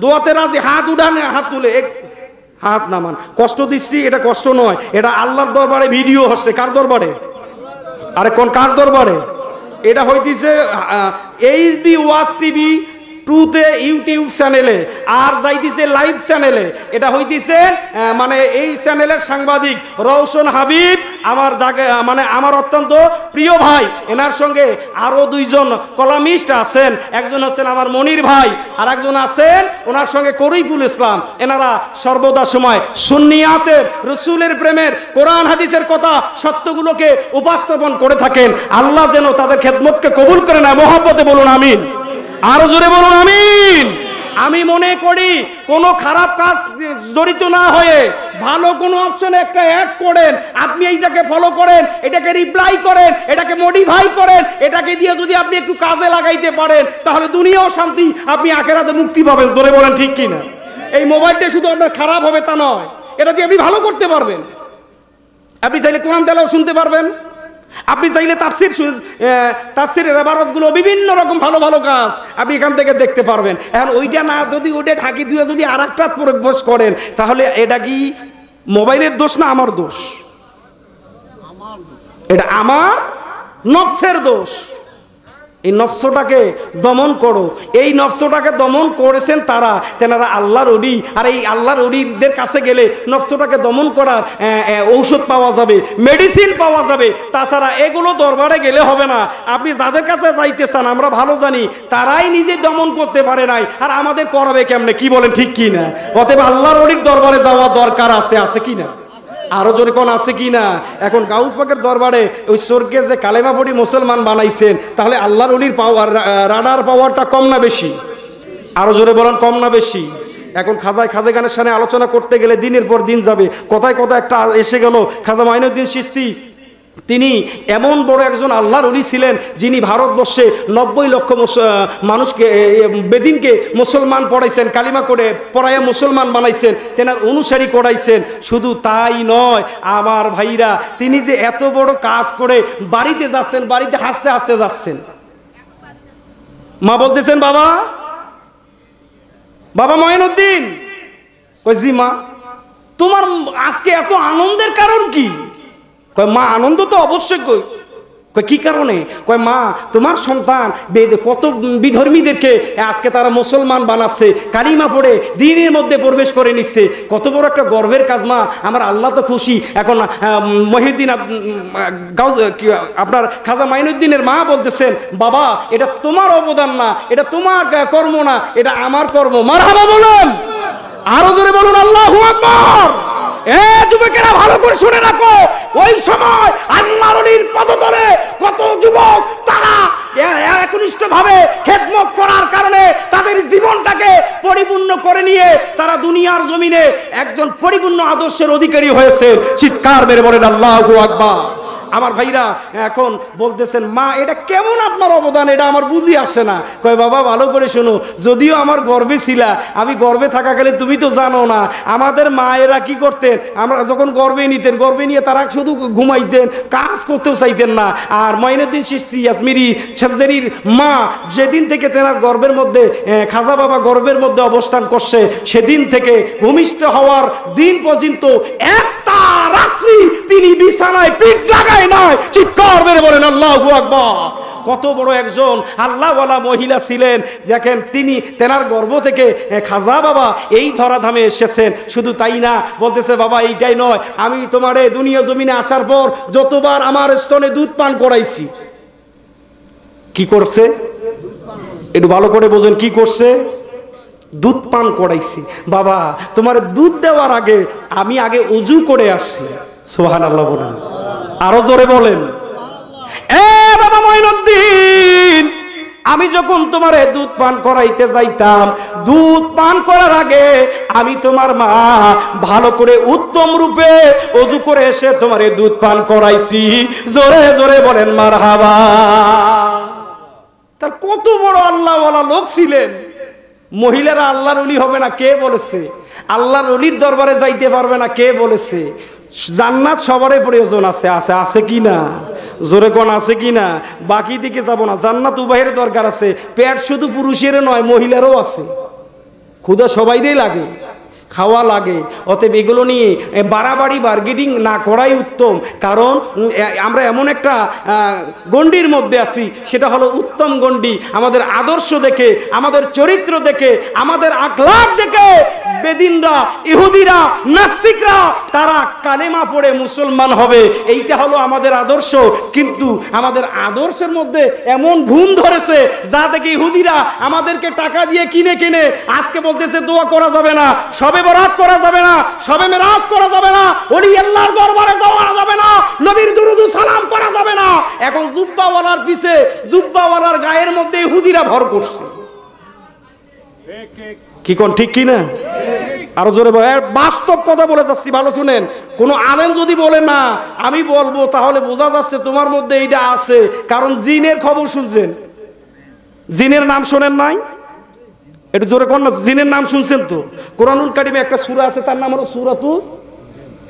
দোয়াতে রাজি? হাত উঠান, হাত তুলে হাত নামান। কষ্ট দিচ্ছি, এটা কষ্ট নয়, এটা আল্লাহর দরবারে ভিডিও হচ্ছে। কার দরবারে? আরে কোন কার দরবারে? এটা হইতেছে এইচবি ওয়াজ টিভি 2-তে ইউটিউব চ্যানেলে, আর যাইতেছে লাইভ চ্যানেলে। এটা হইতেছে মানে এই চ্যানেলের সাংবাদিক রওশন হাবিব, আমার মানে আমার অত্যন্ত প্রিয় ভাই। এনার সঙ্গে আরো দুইজন কলামিস্ট আছেন, একজন হচ্ছেন আমার মনির ভাই, আর একজন আছেন ওনার সঙ্গে করিফুল ইসলাম। এনারা সর্বদা সময় সুন্নিয়াতের, রসুলের প্রেমের, কোরআন হাদিসের কথা, সত্যগুলোকে উপস্থাপন করে থাকেন। আল্লাহ যেন তাদের খেদমতকে কবুল করে নেয়। মহব্বতে বলুন আমিন। আরো জোরে বলুন আমিন। আমি মনে করি কোনো খারাপ কাজ জড়িত না হয়ে ভালো কোনো অপশনে একটা অ্যাড করেন, আপনি এইটাকে ফলো করেন, এটাকে রিপ্লাই করেন, এটাকে মডিফাই করেন, এটাকে দিয়ে যদি আপনি একটু কাজে লাগাইতে পারেন, তাহলে দুনিয়াও শান্তি, আপনি আখিরাতে মুক্তি পাবেন। জোরে বলেন ঠিক কিনা? এই মোবাইলটা শুধু আপনার খারাপ হবে তা নয়, এটা দিয়ে আপনি ভালো করতে পারবেন। আপনি চাইলে কোরআন তেলাওয়াত শুনতে পারবেন, আপনি চাইলে তাফসিরের ইবারতগুলো, বিভিন্ন রকম ভালো ভালো কাজ আপনি এখান থেকে দেখতে পারবেন। এখন ওইটা না, যদি ওইটা ঢাকি দিয়ে যদি আর একটা প্রবেশ করেন, তাহলে এটা কি মোবাইলের দোষ না আমার দোষ? এটা আমার নফসের দোষ। এই নফসটাকে দমন করো। এই নফসটাকে দমন করেছেন তারা, তেনারা আল্লাহর ওলি। আর এই আল্লাহর ওলিদের কাছে গেলে নফসটাকে দমন করার ঔষধ পাওয়া যাবে, মেডিসিন পাওয়া যাবে। তাছাড়া এগুলো দরবারে গেলে হবে না। আপনি যাদের কাছে যাইতে চান, আমরা ভালো জানি তারাই নিজে দমন করতে পারে নাই, আর আমাদের করাবে কেমনে? কি বলেন ঠিক কি না? অতএব আল্লাহর ওলির দরবারে যাওয়া দরকার আছে, আছে কি না? আরো জোরে কোন আছে কি না? এখন গাউস পাকের দরবারে ওই সরকে যে কালেমা পড়ি মুসলমান বানাইছেন, তাহলে আল্লাহর ওলির পাওয়ার, রাডার পাওয়ারটা কম না বেশি? আরো জোরে বলেন কম না বেশি? এখন খাজা গানের সামনে আলোচনা করতে গেলে দিনের পর দিন যাবে। কথায় কথায় একটা এসে গেল, খাজা মাইনুদ্দিন চিশতি তিনি এমন বড় একজন আল্লাহর ওলি ছিলেন যিনি ভারতবর্ষে 90 লক্ষ মানুষকে বেদিনকে মুসলমান পড়াইছেন, কালিমা করে পড়াইয়া মুসলমান বানাইছেন, তেনার অনুসারী করাইছেন। শুধু তাই নয় আমার ভাইরা, তিনি যে এত বড় কাজ করে বাড়িতে যাচ্ছেন, বাড়িতে হাসতে হাসতে যাচ্ছেন। মা বলতেছেন বাবা বাবা মঈনুদ্দিন, কই জি মা, তোমার আজকে এত আনন্দের কারণ কি? কয় মা আনন্দ তো অবশ্যই। কই কি কারণে? কয় মা তোমার সন্তান কত বিধর্মীদেরকে আজকে তারা মুসলমান বানাচ্ছে, কালিমা পড়ে দ্বীনের মধ্যে প্রবেশ করে নিচ্ছে, কত বড় একটা গর্বের কাজ মা, আমার আল্লাহ তো খুশি। এখন মহিউদ্দিন আপনার খাজা মাইনুদ্দিনের মা বলতেছেন বাবা এটা তোমার অবদান না, এটা তোমার কর্ম না, এটা আমার কর্ম। মারহাবা বলুন, আরো জোরে বলুন আল্লাহু আকবার। যুবকেরা ভালো করে শুনে রাখো, ওই সময় আল্লাহর ওলির পদতলে কত যুবক তারা একনিষ্ঠ ভাবে খেদমত করার কারণে তাদের জীবনটাকে পরিপূর্ণ করে নিয়ে তারা দুনিয়ার জমিনে একজন পরিপূর্ণ আদর্শের অধিকারী হয়েছে। চিৎকার মেরে বলেন আল্লাহু আকবার। আমার ভাইরা এখন বলতেছেন মা এটা কেমন আপনার অবদান, এটা আমার বুঝি আসে না। কয় বাবা ভালো করে শোনো, যদিও আমার গর্বে ছিলা, আমি গর্বে থাকাকালে তুমি তো জানো না আমাদের মায়েরা কি করতেন। আমরা যখন গর্বে নিতেন, গর্বে নিয়ে তারা শুধু ঘুমাইতেন, কাজ করতেও চাইতেন না। আর মঈনুদ্দিন চিশতি আজমিরি সাজ্জারির মা যেদিন থেকে তেনার গর্বের মধ্যে খাজা বাবা গর্বের মধ্যে অবস্থান করছে, সেদিন থেকে ভূমিষ্ঠ হওয়ার দিন পর্যন্ত একটা রাত্রি তিনি বিছানায় পিঠ লাগায় নয়। চিৎকার মেরে বলেন আল্লাহু আকবার। কত বড় একজন আল্লাহওয়ালা মহিলা ছিলেন দেখেন, তিনি তেনার গর্ভ থেকে খাজা বাবা এই ধরাধামে এসেছেন। শুধু তাই না, বলতেছে বাবা এইটাই নয়, আমি তোমার এই দুনিয়া জমিনে আসার পর যতবার আমার স্তনে দুধ পান করাইছি। কি করছে একটু ভালো করে বোঝেন, কি করছে? দুধ পান করাইছি। বাবা তোমার দুধ দেওয়ার আগে আমি আগে উজু করে আসছি। সুবহানাল্লাহ বলেন, আরো জোরে বলেন। বাবা মঈনুদ্দিন, আমি যখন তোমারে দুধ পান করাইতে যাইতাম, দুধ পান করার আগে আমি তোমার মা ভালো করে উত্তম রূপে ওযু করে এসে তোমারে দুধ পান করাইছি। জোরে জোরে বলেন মারহাবা। তার কত বড় আল্লাহওয়ালা লোক ছিলেন। মহিলারা আল্লাহর ওলি হবে না কে বলেছে? আল্লাহর ওলির দরবারে যাইতে পারবে না কে বলেছে? জান্নাত সবারই প্রয়োজন আছে, আছে আছে কি না? জোরে কোন আছে কি না? বাকি দিকে যাব না, জান্নাত উভয়ের দরকার আছে। পেট শুধু পুরুষের নয়, মহিলারও আছে। ক্ষুধা সবাইরই লাগে, খাওয়া লাগে। অতএব এগুলো নিয়ে বাড়াবাড়ি বার্গেনিং না করাই উত্তম। কারণ আমরা এমন একটা গণ্ডির মধ্যে আছি, সেটা হলো উত্তম গণ্ডি। আমাদের আদর্শ দেখে, আমাদের চরিত্র দেখে, আমাদের আখলাক দেখে বেদিনরা, ইহুদিরা, নাস্তিকরা তারা কালেমা পড়ে মুসলমান হবে। এইটা হলো আমাদের আদর্শ। কিন্তু আমাদের আদর্শের মধ্যে এমন ঘুম ধরেছে যা দেখে ইহুদিরা আমাদেরকে টাকা দিয়ে কিনে কিনে আজকে বলতেছে দোয়া করা যাবে না, সবে বরাত করা যাবে না, সবে মেরাজ করা যাবে না, ওলি আল্লাহর দরবারে যাওয়া যাবে না, নবীর দুরুদ সালাম করা যাবে না। এখন জুব্বাওয়ালার পিছে, জুব্বাওয়ালার গায়ের মধ্যে ইহুদিরা ভর করছে। কি কোন ঠিক কি না? আরো জোরে বাস্তব কথা বলে যাচ্ছি, ভালো শুনেন। কোন আলেম যদি বলে না আমি বলবো, তাহলে বোঝা যাচ্ছে তোমার মধ্যে এইটা আছে। কারণ জিনের খবর শুনছেন, জিনের নাম শোনেন নাই? একটু জোরে কর না, জিনের নাম শুনছেন তো? কোরআনুল কারিমে একটা সূরা আছে, তার নাম হলো সূরাতু,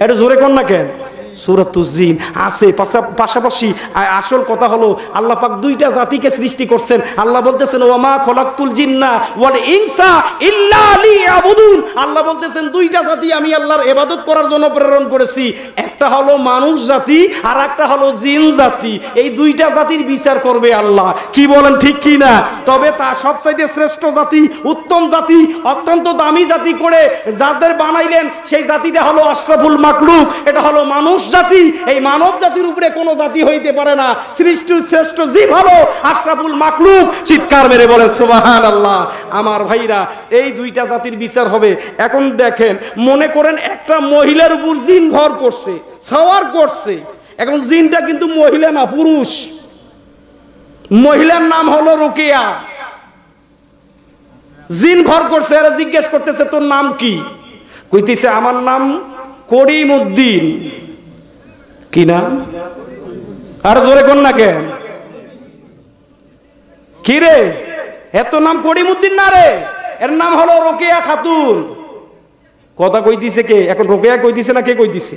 একটু জোরে কর না কেন? সূরাতুজ জিন আছে। পাশাপাশি আসল কথা হলো আল্লাহ পাক দুইটা জাতিকে সৃষ্টি করছেন। আল্লাহ বলতেছেন ওয়া মা খলাকতুল জিন্না ওয়াল ইনসা ইল্লা লিয়াবুদুন। আল্লাহ বলতেছেন দুইটা জাতি আমি আল্লাহর ইবাদত করার জন্য প্রেরণ করেছি। একটা হলো মানুষ জাতি আর একটা হলো জিন জাতি। এই দুইটা জাতির বিচার করবে আল্লাহ। কি বলেন ঠিক কি না? তবে তা সবচাইতে শ্রেষ্ঠ জাতি, উত্তম জাতি, অত্যন্ত দামি জাতি করে যাদের বানাইলেন সেই জাতিটা হলো আশরাফুল মাখলুক। এটা হলো মানুষ জাতি। এই মানব জাতির উপরে কোনো জাতি হইতে পারে না। সৃষ্টির শ্রেষ্ঠ জীব হলো আশরাফুল মাখলুক। চিৎকার মেরে বলেন সুবহানাল্লাহ। আমার ভাইরা, এই দুইটা জাতির বিচার হবে। এখন দেখেন, মনে করেন একটা মহিলার উপর জিন ভর করছে, সওয়ার করছে। এখন জিনটা কিন্তু মহিলা না, পুরুষ। মহিলার নাম হলো রুকিয়া। জিন ভর করছে, এরা জিজ্ঞেস করতেছে তোর নাম কি? কইতেছে আমার নাম করিম উদ্দিন। কি নাম? আর জোরে কোন না কেন? কি রে, এত নাম করিমউদ্দিন না রে, এর নাম হলো রোকেয়া খাতুন। কথা কই দিছে কে এখন? রোকেয়া কই দিছে না কে কই দিছে?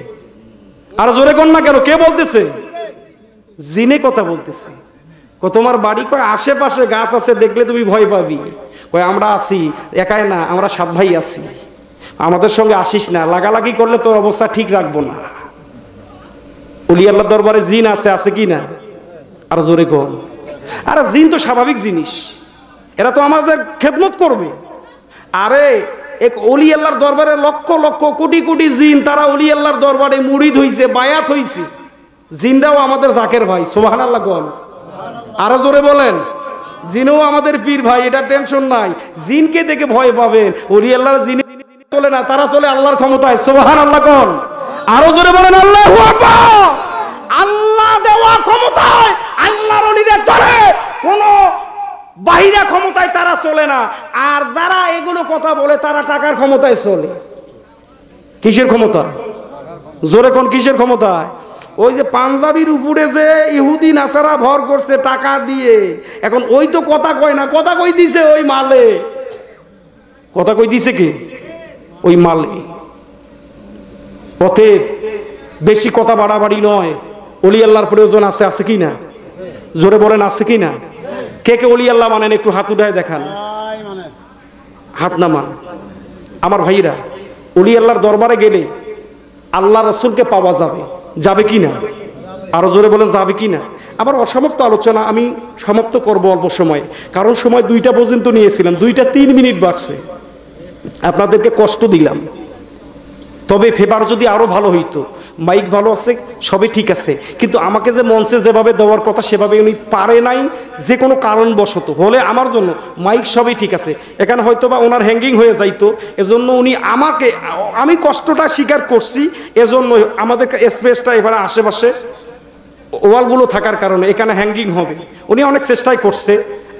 আর জোরে কোন না কেন? কে বলতেছে? জিনে কথা বলতেছে। তোমার বাড়ি কয় আশেপাশে গাছ আছে, দেখলে তুমি ভয় পাবি। কয় আমরা আছি, একাই না, আমরা 7 ভাই আছি, আমাদের সঙ্গে আসিস না, লাগালাগি করলে তোর অবস্থা ঠিক রাখবো না। ওলি আল্লাহ দরবারে জিন আছে, আছে কি না? আর জোরে কোন? আরে জিন তো স্বাভাবিক জিনিস, এরা তো আমাদের খেদমত করবে। আরে এক ওলি আল্লাহর দরবারে লক্ষ লক্ষ কোটি কোটি জিন, তারা ওলি আল্লাহর দরবারে মুরিদ হইছে, বায়াত হইছে। জিনরাও আমাদের জাকের ভাই, সুবহানাল্লাহ কোন? আরো জোরে বলেন। জিনও আমাদের পীর ভাই, এটা টেনশন নাই। জিনকে দেখে ভয় পাবেন, ওলি আল্লাহর জিন চলে না, তারা চলে আল্লাহর ক্ষমতায়, সুবহানাল্লাহ কোন? আরো জোরে বলেন আল্লাহু আকবার। আল্লাহ দেওয়া ক্ষমতায় আল্লাহর ওলিদের চলে, কোন বাহিরা ক্ষমতায় তারা চলে না। আর যারা এগুলো কথা বলে তারা টাকার ক্ষমতায় চলে। কিসের ক্ষমতা? জোরে কোন? কিসের ক্ষমতায়? ওই যে পাঞ্জাবির উপরে যে ইহুদি নাসারা ভর করছে টাকা দিয়ে, এখন ওই তো কথা কয় না, কথা কই দিছে ওই মালে। কথা কই দিছে কি? ওই মালে। অতএব বেশি কথা বাড়াবাড়ি নয়। ওলি আল্লাহর প্রয়োজন আছে, আছে কি না? জোরে বলেন আছে কি না? কে কে ওলি আল্লাহ মানেন একটু হাত উঠায় দেখান। হাত নামান। আমার ভাইরা, ওলি আল্লাহর দরবারে গেলে আল্লাহ রসুলকে পাওয়া যাবে, যাবে কি না? আরো জোরে বলেন যাবে কি না? আবার অসমাপ্ত আলোচনা আমি সমাপ্ত করব অল্প সময়, কারণ সময় 2টা পর্যন্ত নিয়েছিলাম, 2টা 3 মিনিট বাড়ছে, আপনাদেরকে কষ্ট দিলাম। তবে ফেবার যদি আরো ভালো হইতো, মাইক ভালো আছে, সবই ঠিক আছে, কিন্তু আমাকে যে মঞ্চে যেভাবে দেওয়ার কথা সেভাবে উনি পারে নাই, যে কোনো কারণবশত হলে আমার জন্য মাইক সবই ঠিক আছে, এখানে হয়তো বা ওনার হ্যাঙ্গিং হয়ে যাইতো, এজন্য উনি আমাকে, আমি কষ্টটা স্বীকার করছি, এজন্য আমাদের স্পেসটা এবারে আশেপাশে ওয়ালগুলো থাকার কারণে এখানে হ্যাঙ্গিং হবে। উনি অনেক চেষ্টাই করছে,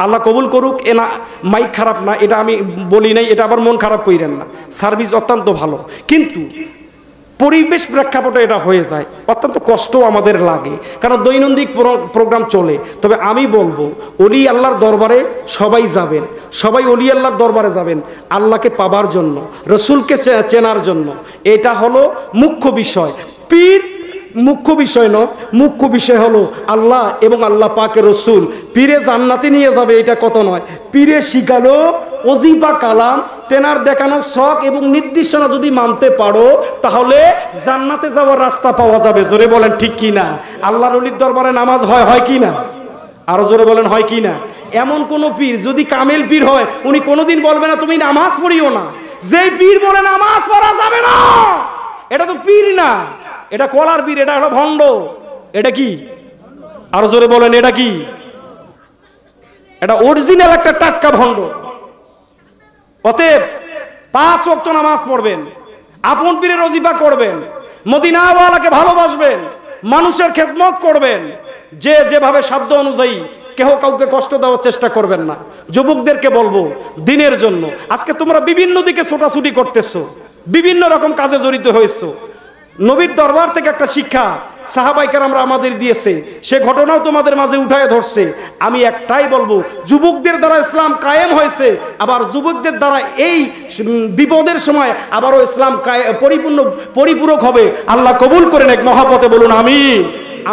আল্লাহ কবুল করুক। এ না, মাইক খারাপ না, এটা আমি বলি নাই, এটা আবার মন খারাপ কইরেন না, সার্ভিস অত্যন্ত ভালো, কিন্তু পরিবেশ প্রেক্ষাপটে এটা হয়ে যায়, অত্যন্ত কষ্ট আমাদের লাগে, কারণ দৈনন্দিন প্রোগ্রাম চলে। তবে আমি বলবো, ওলি আল্লাহর দরবারে সবাই যাবেন, সবাই ওলি আল্লাহর দরবারে যাবেন আল্লাহকে পাবার জন্য, রসুলকে চেনার জন্য। এটা হলো মুখ্য বিষয়। পীর মুখ্য বিষয় নয়, মুখ্য বিষয় হলো আল্লাহ এবং আল্লাহ পাকের রসুল। পীরে জান্নাতে নিয়ে যাবে এটা কত নয়, পীরে শিখালো ওজিফা কালাম, তেনার দেখানো শখ এবং নির্দেশনা যদি মানতে পারো তাহলে জান্নাতে যাওয়ার রাস্তা পাওয়া যাবে। জোরে বলেন ঠিক কি না? আল্লাহর ওলির দরবারে নামাজ হয়, হয় কি না? আরো জোরে বলেন হয় কি না? এমন কোন পীর যদি কামেল পীর হয়, উনি কোনোদিন বলবে না তুমি নামাজ পড়িও না। যেই পীর বলে নামাজ পড়া যাবে না, এটা তো পীর না, এটা কলার পীর, এটা হলো ভণ্ড। এটা কি? আরো জোরে বলেন এটা কি? এটা অরিজিনাল একটা টাটকা ভণ্ড। অতএব 5 ওয়াক্ত নামাজ পড়বেন, আপন পীরের ওজিফা করবেন, মদিনাওয়ালাকে ভালোবাসবেন, মানুষের খেদমত করবেন, যে যেভাবে সাধ্য অনুযায়ী, কেহ কাউকে কষ্ট দেওয়ার চেষ্টা করবেন না। যুবকদেরকে বলবো, দিনের জন্য আজকে তোমরা বিভিন্ন দিকে ছোটাছুটি করতেছো, বিভিন্ন রকম কাজে জড়িত হয়েছো। নবীর দরবার থেকে একটা শিক্ষা সাহাবায়ে কেরামরা আমাদের দিয়েছে, সে ঘটনাও তোমাদের মাঝে উঠায় ধরছে। আমি একটাই বলবো, যুবকদের দ্বারা ইসলাম কায়েম হয়েছে, আবার যুবকদের দ্বারা এই বিপদের সময় আবারও ইসলাম পরিপূরক হবে। আল্লাহ কবুল করেন, এক মহাপথে বলুন আমিন।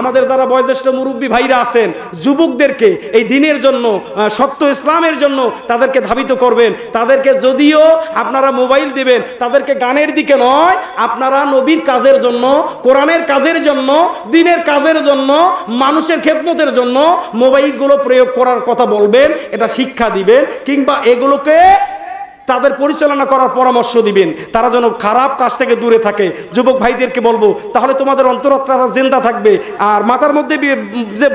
আমাদের যারা বয়োজ্যেষ্ঠ মুরব্বী ভাইরা আছেন, যুবকদেরকে এই দিনের জন্য, সত্য ইসলামের জন্য তাদেরকে ধাবিত করবেন। তাদেরকে যদিও আপনারা মোবাইল দিবেন, তাদেরকে গানের দিকে নয়, আপনারা নবীর কাজের জন্য, কোরআনের কাজের জন্য, দিনের কাজের জন্য, মানুষের খেদমতের জন্য মোবাইলগুলো প্রয়োগ করার কথা বলবেন, এটা শিক্ষা দিবেন, কিংবা এগুলোকে তাদের পরিচালনা করার পরামর্শ দিবেন, তারা যেন খারাপ কাজ থেকে দূরে থাকে। যুবক ভাইদেরকে বলবো, তাহলে তোমাদের অন্তরাত্মাটা জিন্দা থাকবে। আর মাথার মধ্যে যে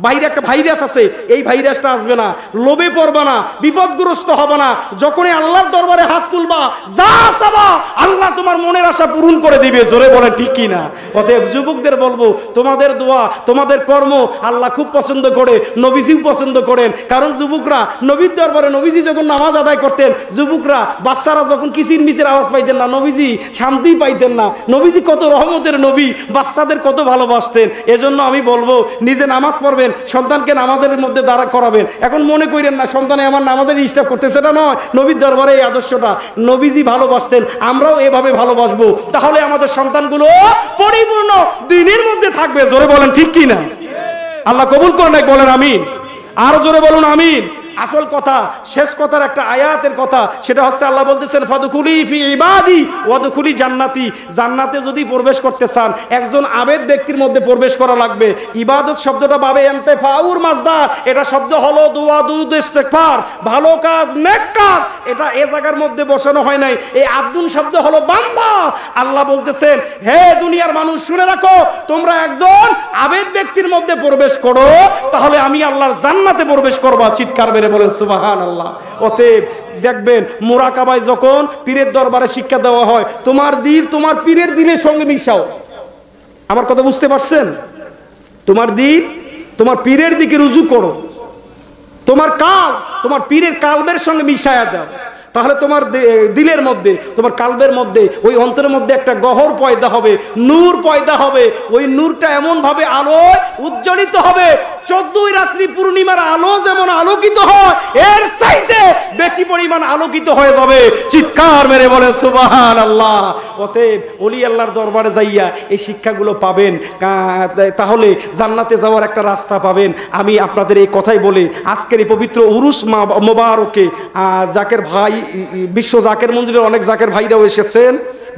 বাইরে একটা ভাইরাস আছে, এই ভাইরাসটা আসবে না, লোভে পড়বা না, বিপদগ্রস্ত হবে না। যখনই আল্লাহর দরবারে হাত তুলবা, যা চাবা আল্লাহ তোমার মনের আশা পূরণ করে দিবে। জোরে বলেন ঠিক কি না? অতএব যুবকদের বলবো, তোমাদের দোয়া, তোমাদের কর্ম আল্লাহ খুব পছন্দ করে, নবীজিও পছন্দ করেন। কারণ যুবকরা নবীর দরবারে, নবীজি যখন নামাজ আদায় করতেন। যুবকরা বাচ্চারা যখন কিচির মিচির আওয়াজ পাইতেন না, নবীজি শান্তি পাইতেন না। নবীজি কত রহমতের নবী, বাচ্চাদের কত ভালোবাসতেন। এজন্য আমি বলবো নিজে নামাজ পড়বেন, সন্তানকে নামাজের মধ্যে দাঁড়া করাবেন। এখন মনে করেন না সন্তানে আমার নামাজের ডিস্টার্ব করতেছে, না নয়। নবীর দরবারে এই আদর্শটা, নবীজি ভালোবাসতেন, আমরাও এভাবে ভালোবাসবো। তাহলে আমাদের সন্তানগুলো পরিপূর্ণ দ্বীনের মধ্যে থাকবে। জোরে বলেন ঠিক কি না? আল্লাহ কবুল করেন, বলেন আমিন। আরো জোরে বলুন আমিন। আসল কথা, শেষ কথার একটা আয়াতের কথা, সেটা হচ্ছে আল্লাহ বলতেছেন ফাদখুলি ফি ইবাদি ওয়াদখুলি জান্নাতি। জান্নাতে যদি প্রবেশ করতে চান, একজন আবেদ ব্যক্তির মধ্যে প্রবেশ করা লাগবে। ইবাদত শব্দটা বাবে ইন্তেফাউর মাজদার, এটা শব্দ হলো দুআ দুরূদ ইস্তিগফার, ভালো কাজ নেক কাজ। এটা এই জায়গার মধ্যে বসানো হয় নাই। এই আব্দুন শব্দ হলো বান্দা। আল্লাহ বলতেছেন হে দুনিয়ার মানুষ শুনে রাখো, তোমরা একজন আবেদ ব্যক্তির মধ্যে প্রবেশ করো, তাহলে আমি আল্লাহর জান্নাতে প্রবেশ করবা। চিৎকার মেরে বলেন সুবহানাল্লাহ। অতএব দেখবেন মুরাকাবায় যখন পীরের দরবারে শিক্ষা দেওয়া হয়, তোমার দিল তোমার পীরের দিলের সঙ্গে মিশাও। আমার কথা বুঝতে পারছেন? তোমার দিল তোমার পীরের দিকে রুজু করো, তোমার কাল তোমার পীরের কালবের সঙ্গে মিশায়া দাও। তাহলে তোমার দিলের মধ্যে, তোমার কালবের মধ্যে, ওই অন্তরের মধ্যে একটা গহর পয়দা হবে, নূর পয়দা হবে। ওই নূরটা এমন ভাবে আলোয় উজ্জ্বলিত হবে, 14 রাত্রি পূর্ণিমার আলো যেমন আলোকিত হয়, এর চাইতে বেশি পরিমাণ আলোকিত হয়ে যাবে। চিৎকার মেরে বলেন সুবহানাল্লাহ। অতএব ওলি আল্লাহর দরবারে যাইয়া এই শিক্ষাগুলো পাবেন, তাহলে জান্নাতে যাওয়ার একটা রাস্তা পাবেন। আমি আপনাদের এই কথাই বলে আজকের এই পবিত্র উরুস মোবারকে জাকের ভাই, বিশ্ব জাকের মঞ্জিলের অনেক জাকের ভাইরাও এসেছেন,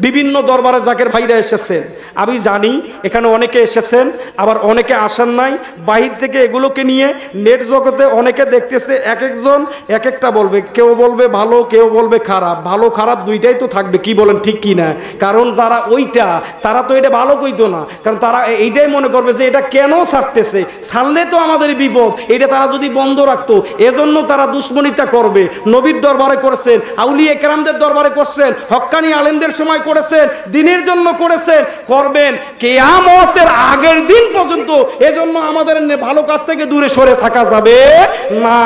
বিভিন্ন দরবারে জাকের ভাইরা এসেছেন। আমি জানি এখানে অনেকে এসেছেন, আবার অনেকে আসেন নাই। বাহির থেকে এগুলোকে নিয়ে নেট জগতে অনেকে দেখতেছে, এক একজন এক একটা বলবে, কেউ বলবে ভালো, কেউ বলবে খারাপ। ভালো খারাপ দুইটাই তো থাকবে, কি বলেন ঠিক কি না? কারণ যারা ওইটা, তারা তো এটা ভালো কইতো না, কারণ তারা এইটাই মনে করবে যে এটা কেন ছাড়তেছে, ছাড়লে তো আমাদের বিপদ, এটা তারা যদি বন্ধ রাখতো, এজন্য তারা দুশ্মনিতা করবে। নবীর দরবারে করেছেন, আউলিয়া কেরামদের দরবারে করছেন, হক্কানি আলেমদের সময় করেছেন, দিনের জন্য করেছেন, করবেন কিয়ামতের আগের দিন পর্যন্ত। এজন্য আমাদের ভালো কাজ থেকে দূরে সরে থাকা যাবে না।